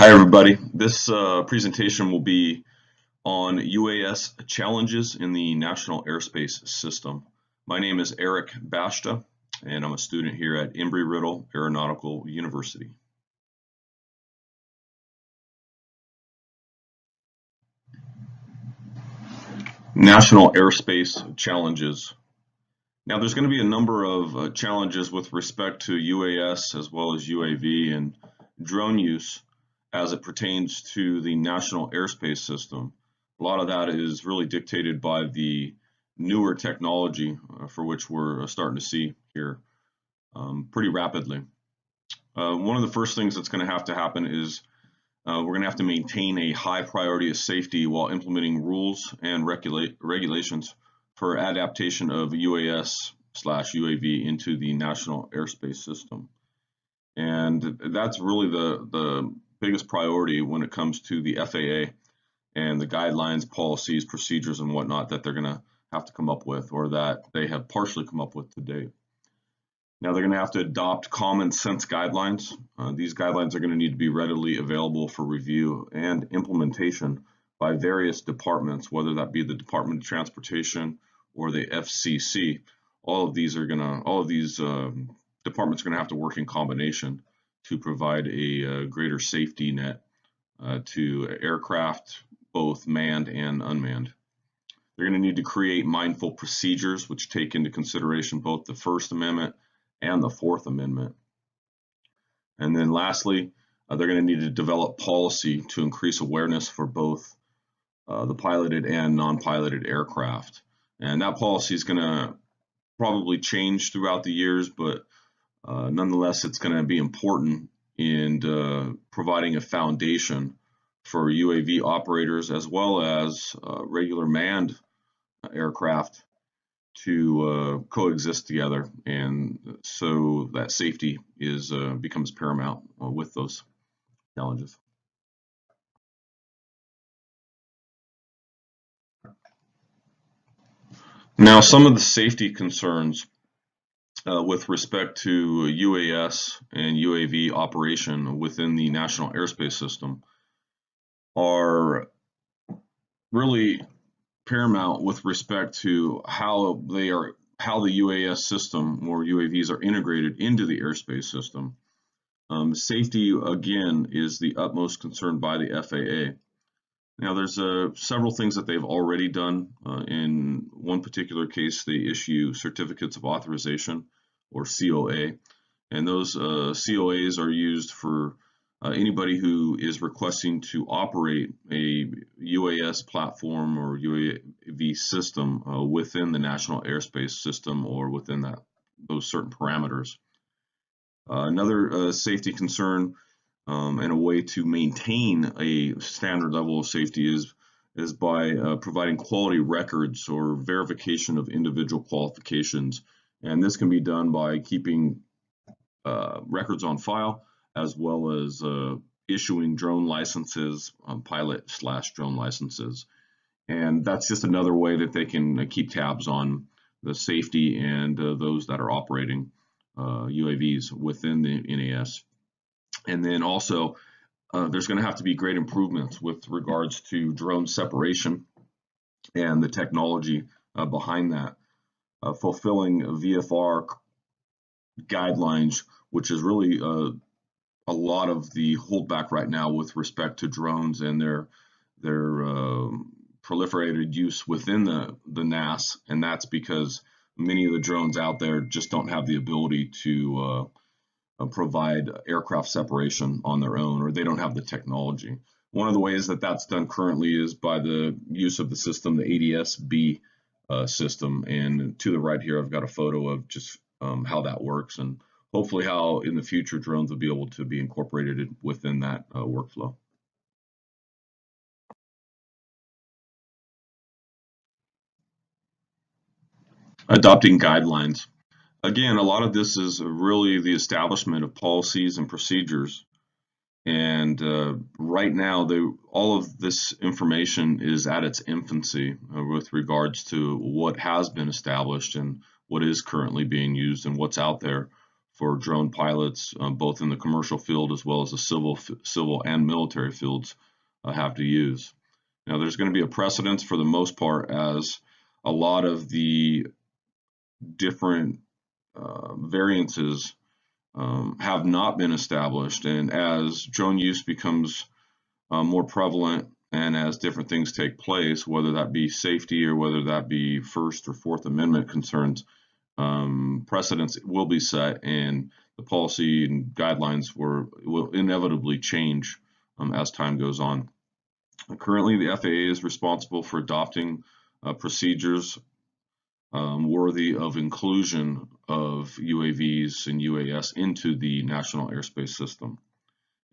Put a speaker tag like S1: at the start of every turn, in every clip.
S1: Hi everybody. This presentation will be on UAS challenges in the National Airspace System. My name is Eric Bashta and I'm a student here at Embry-Riddle Aeronautical University. National Airspace challenges. Now there's going to be a number of challenges with respect to UAS as well as UAV and drone use as it pertains to the National Airspace System. A lot of that is really dictated by the newer technology for which we're starting to see here pretty rapidly. One of the first things that's going to happen is we're going to have to maintain a high priority of safety while implementing rules and regulations for adaptation of UAS/UAV into the National Airspace System. And that's really the biggest priority when it comes to the FAA and the guidelines, policies, procedures, and whatnot that they're going to have to come up with, or that they have partially come up with to date. Now they're going to have to adopt common sense guidelines. These guidelines are going to need to be readily available for review and implementation by various departments, whether that be the Department of Transportation or the FCC. All of these departments are going to have to work in combination to provide a greater safety net to aircraft, both manned and unmanned. They're going to need to create mindful procedures which take into consideration both the First Amendment and the Fourth Amendment. And then lastly, they're going to need to develop policy to increase awareness for both the piloted and non-piloted aircraft. And that policy is going to probably change throughout the years, but nonetheless, it's going to be important in providing a foundation for UAV operators as well as regular manned aircraft to coexist together, and so that safety becomes paramount with those challenges. Now, some of the safety concerns with respect to UAS and UAV operation within the National Airspace System are really paramount with respect to how the UAS system or UAVs are integrated into the airspace system. Safety, again, is the utmost concern by the FAA. Now, there's several things that they've already done. In one particular case, they issue certificates of authorization, or COA, and those COAs are used for anybody who is requesting to operate a UAS platform or UAV system within the National Airspace System or within those certain parameters. Another safety concern and a way to maintain a standard level of safety is by providing quality records or verification of individual qualifications. And this can be done by keeping records on file, as well as issuing drone licenses, pilot/drone licenses. And that's just another way that they can keep tabs on the safety and those that are operating UAVs within the NAS. And then also, there's going to have to be great improvements with regards to drone separation and the technology behind that. Fulfilling VFR guidelines, which is really a lot of the holdback right now with respect to drones and their proliferated use within the NAS, and that's because many of the drones out there just don't have the ability to provide aircraft separation on their own, or they don't have the technology. One of the ways that that's done currently is by the use of the system, the ADS-B system, and to the right here I've got a photo of just how that works, and hopefully how in the future drones will be able to be incorporated within that workflow. Adopting guidelines. Again, a lot of this is really the establishment of policies and procedures. And right now, all of this information is at its infancy with regards to what has been established and what is currently being used and what's out there for drone pilots, both in the commercial field as well as the civil and military fields have to use. Now, there's going to be a precedence for the most part, as a lot of the different variances have not been established, and as drone use becomes more prevalent and as different things take place, whether that be safety or whether that be First or Fourth Amendment concerns, precedents will be set, and the policy and guidelines will inevitably change as time goes on. Currently, the FAA is responsible for adopting procedures worthy of inclusion of UAVs and UAS into the National Airspace System.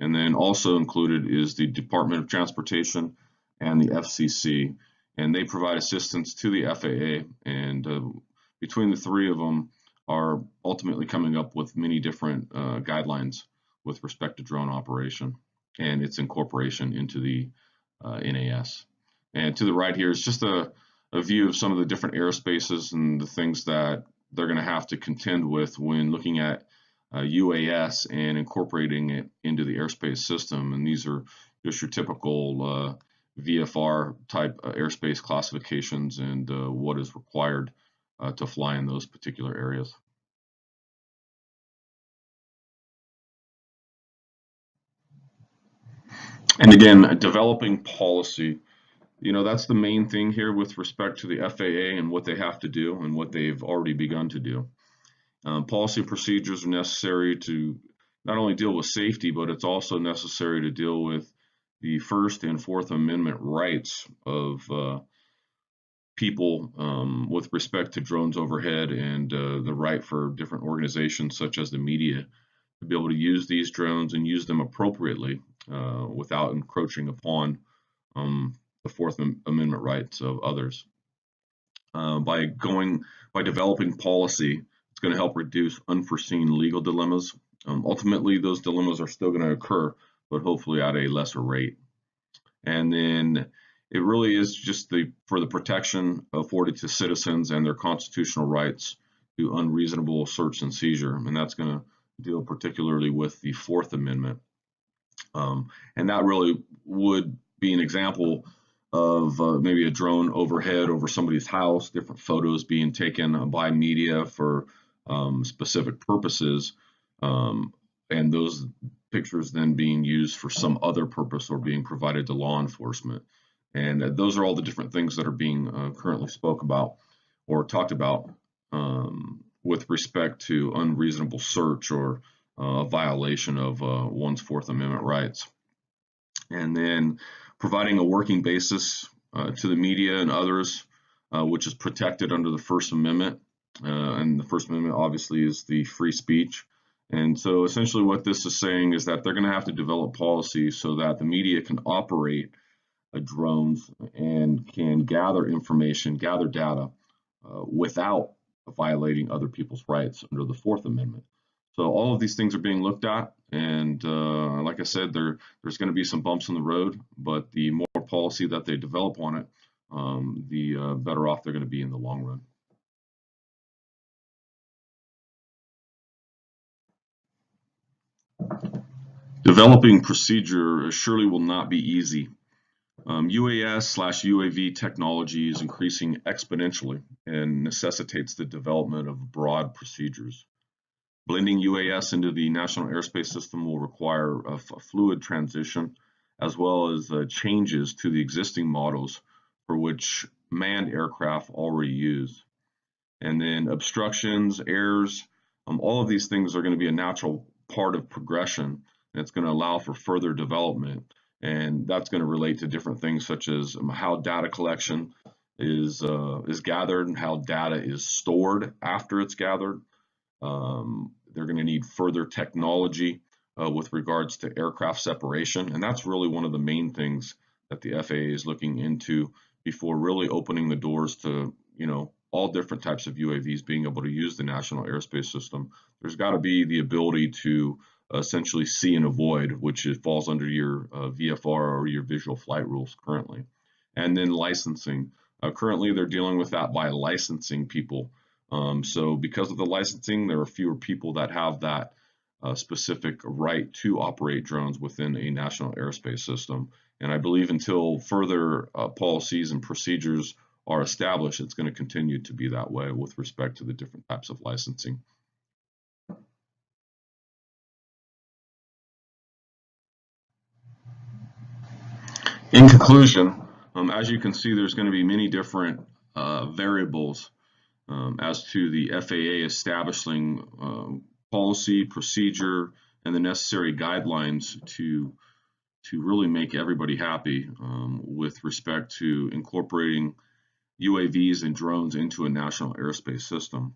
S1: And then also included is the Department of Transportation and the FCC, and they provide assistance to the FAA, and between the three of them are ultimately coming up with many different guidelines with respect to drone operation and its incorporation into the NAS. And to the right here is just a view of some of the different airspaces and the things that they're going to have to contend with when looking at UAS and incorporating it into the airspace system. And these are just your typical VFR type airspace classifications and what is required to fly in those particular areas. And again, developing policy, that's the main thing here with respect to the FAA and what they have to do and what they've already begun to do. Policy procedures are necessary to not only deal with safety, but it's also necessary to deal with the First and Fourth Amendment rights of people with respect to drones overhead, and the right for different organizations such as the media to be able to use these drones and use them appropriately without encroaching upon the Fourth Amendment rights of others. By developing policy, it's going to help reduce unforeseen legal dilemmas. Ultimately, those dilemmas are still going to occur, but hopefully at a lesser rate. And then it really is just for the protection afforded to citizens and their constitutional rights to unreasonable search and seizure, and that's going to deal particularly with the Fourth Amendment. And that really would be an example of maybe a drone overhead over somebody's house, different photos being taken by media for specific purposes, and those pictures then being used for some other purpose or being provided to law enforcement. And those are all the different things that are being currently spoke about or talked about with respect to unreasonable search or violation of one's Fourth Amendment rights. And then providing a working basis to the media and others, which is protected under the First Amendment. And the First Amendment obviously is the free speech. And so essentially what this is saying is that they're going to have to develop policies so that the media can operate drones and can gather information, gather data without violating other people's rights under the Fourth Amendment. So all of these things are being looked at, and like I said, there's going to be some bumps in the road, but the more policy that they develop on it, the better off they're going to be in the long run. Developing procedure surely will not be easy. UAS/UAV technology is increasing exponentially and necessitates the development of broad procedures. Blending UAS into the National Airspace System will require a fluid transition, as well as changes to the existing models for which manned aircraft already use. And then obstructions, errors, all of these things are going to be a natural part of progression, and it's going to allow for further development. And that's going to relate to different things such as how data collection is gathered and how data is stored after it's gathered. They're going to need further technology with regards to aircraft separation, and that's really one of the main things that the FAA is looking into before really opening the doors to all different types of UAVs being able to use the National Airspace System. There's got to be the ability to essentially see and avoid, which falls under your VFR or your visual flight rules currently. And then licensing. Currently, they're dealing with that by licensing people So because of the licensing, there are fewer people that have that specific right to operate drones within a national airspace system. And I believe until further policies and procedures are established, it's going to continue to be that way with respect to the different types of licensing. In conclusion, as you can see, there's going to be many different variables as to the FAA establishing policy, procedure, and the necessary guidelines to really make everybody happy with respect to incorporating UAVs and drones into a national airspace system.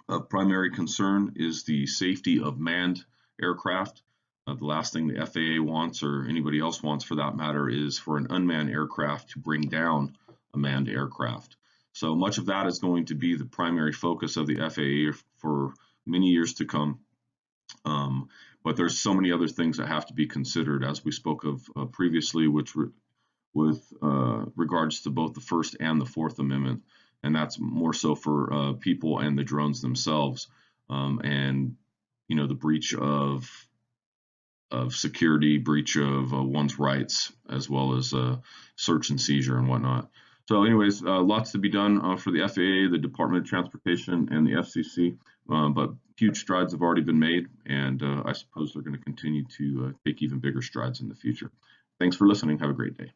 S1: A primary concern is the safety of manned aircraft. The last thing the FAA wants, or anybody else wants for that matter, is for an unmanned aircraft to bring down a manned aircraft. So much of that is going to be the primary focus of the FAA for many years to come. But there's so many other things that have to be considered, as we spoke of previously, with regards to both the First and the Fourth Amendment, and that's more so for people and the drones themselves, and the breach of security, breach of one's rights, as well as search and seizure and whatnot. So anyways, lots to be done for the FAA, the Department of Transportation, and the FCC, but huge strides have already been made, and I suppose they're going to continue to take even bigger strides in the future. Thanks for listening. Have a great day.